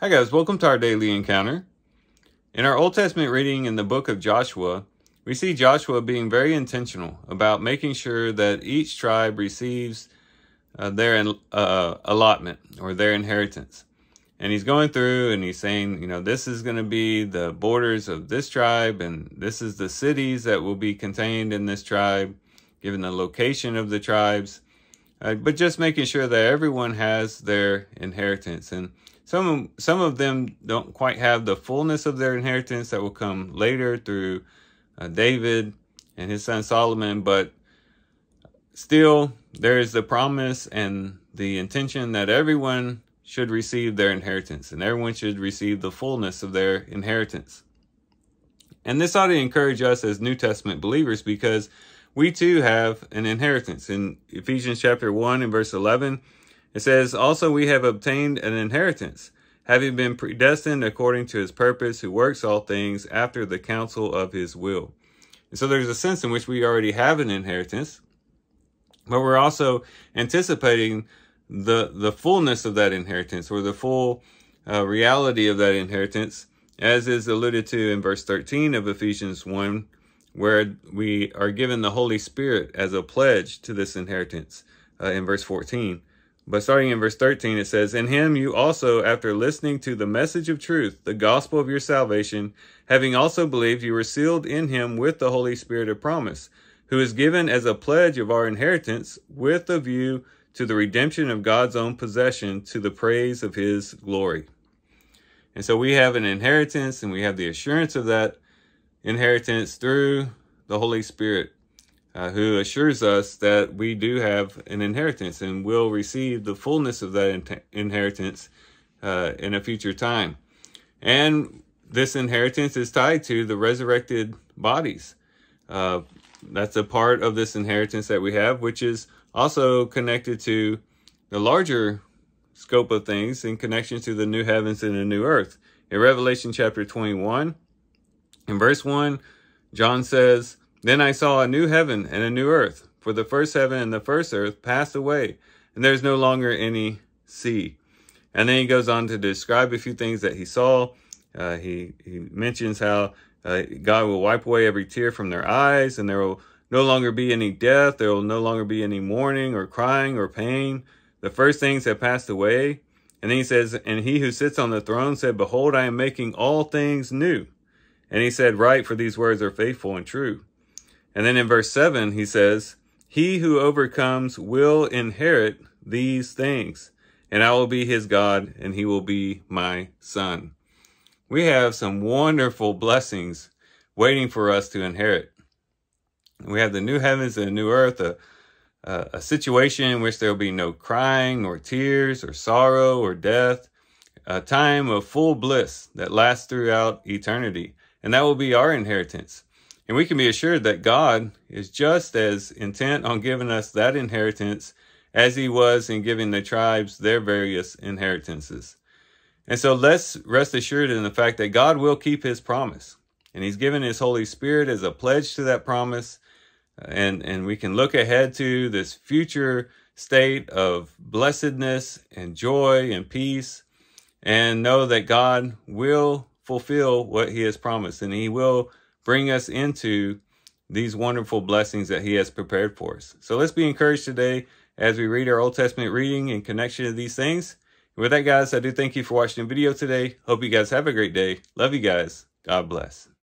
Hi guys, welcome to our daily encounter. In our Old Testament reading in the book of Joshua, we see Joshua being very intentional about making sure that each tribe receives their allotment or their inheritance. And he's going through and he's saying, this is going to be the borders of this tribe, and this is the cities that will be contained in this tribe, given the location of the tribes. But just making sure that everyone has their inheritance. And some of them don't quite have the fullness of their inheritance that will come later through David and his son Solomon. But still, there is the promise and the intention that everyone should receive their inheritance, and everyone should receive the fullness of their inheritance. And this ought to encourage us as New Testament believers, because we too have an inheritance. In Ephesians chapter 1 and verse 11, it says, "Also we have obtained an inheritance, having been predestined according to his purpose, who works all things after the counsel of his will." And so there's a sense in which we already have an inheritance, but we're also anticipating the fullness of that inheritance, or the full reality of that inheritance, as is alluded to in verse 13 of Ephesians 1, where we are given the Holy Spirit as a pledge to this inheritance in verse 14. But starting in verse 13, it says, "In him you also, after listening to the message of truth, the gospel of your salvation, having also believed, you were sealed in him with the Holy Spirit of promise, who is given as a pledge of our inheritance, with a view to the redemption of God's own possession, to the praise of his glory." And so we have an inheritance, and we have the assurance of that inheritance through the Holy Spirit, who assures us that we do have an inheritance and will receive the fullness of that inheritance in a future time. And this inheritance is tied to the resurrected bodies. That's a part of this inheritance that we have, which is also connected to the larger scope of things in connection to the new heavens and the new earth. In Revelation chapter 21, in verse 1, John says, "Then I saw a new heaven and a new earth, for the first heaven and the first earth passed away, and there's no longer any sea." And then he goes on to describe a few things that he saw. He mentions how God will wipe away every tear from their eyes, and there will no longer be any death. There will no longer be any mourning or crying or pain. The first things have passed away. And then he says, "And he who sits on the throne said, Behold, I am making all things new." And he said, "Write, for these words are faithful and true." And then in verse 7, he says, "He who overcomes will inherit these things, and I will be his God, and he will be my son." We have some wonderful blessings waiting for us to inherit. We have the new heavens and the new earth, a situation in which there will be no crying or tears or sorrow or death, a time of full bliss that lasts throughout eternity. And that will be our inheritance. And we can be assured that God is just as intent on giving us that inheritance as he was in giving the tribes their various inheritances. And so let's rest assured in the fact that God will keep his promise. And he's given his Holy Spirit as a pledge to that promise. And we can look ahead to this future state of blessedness and joy and peace, and know that God will fulfill what he has promised, and he will bring us into these wonderful blessings that he has prepared for us. So let's be encouraged today as we read our Old Testament reading in connection to these things. And with that, guys, I do thank you for watching the video today. Hope you guys have a great day. Love you guys. God bless.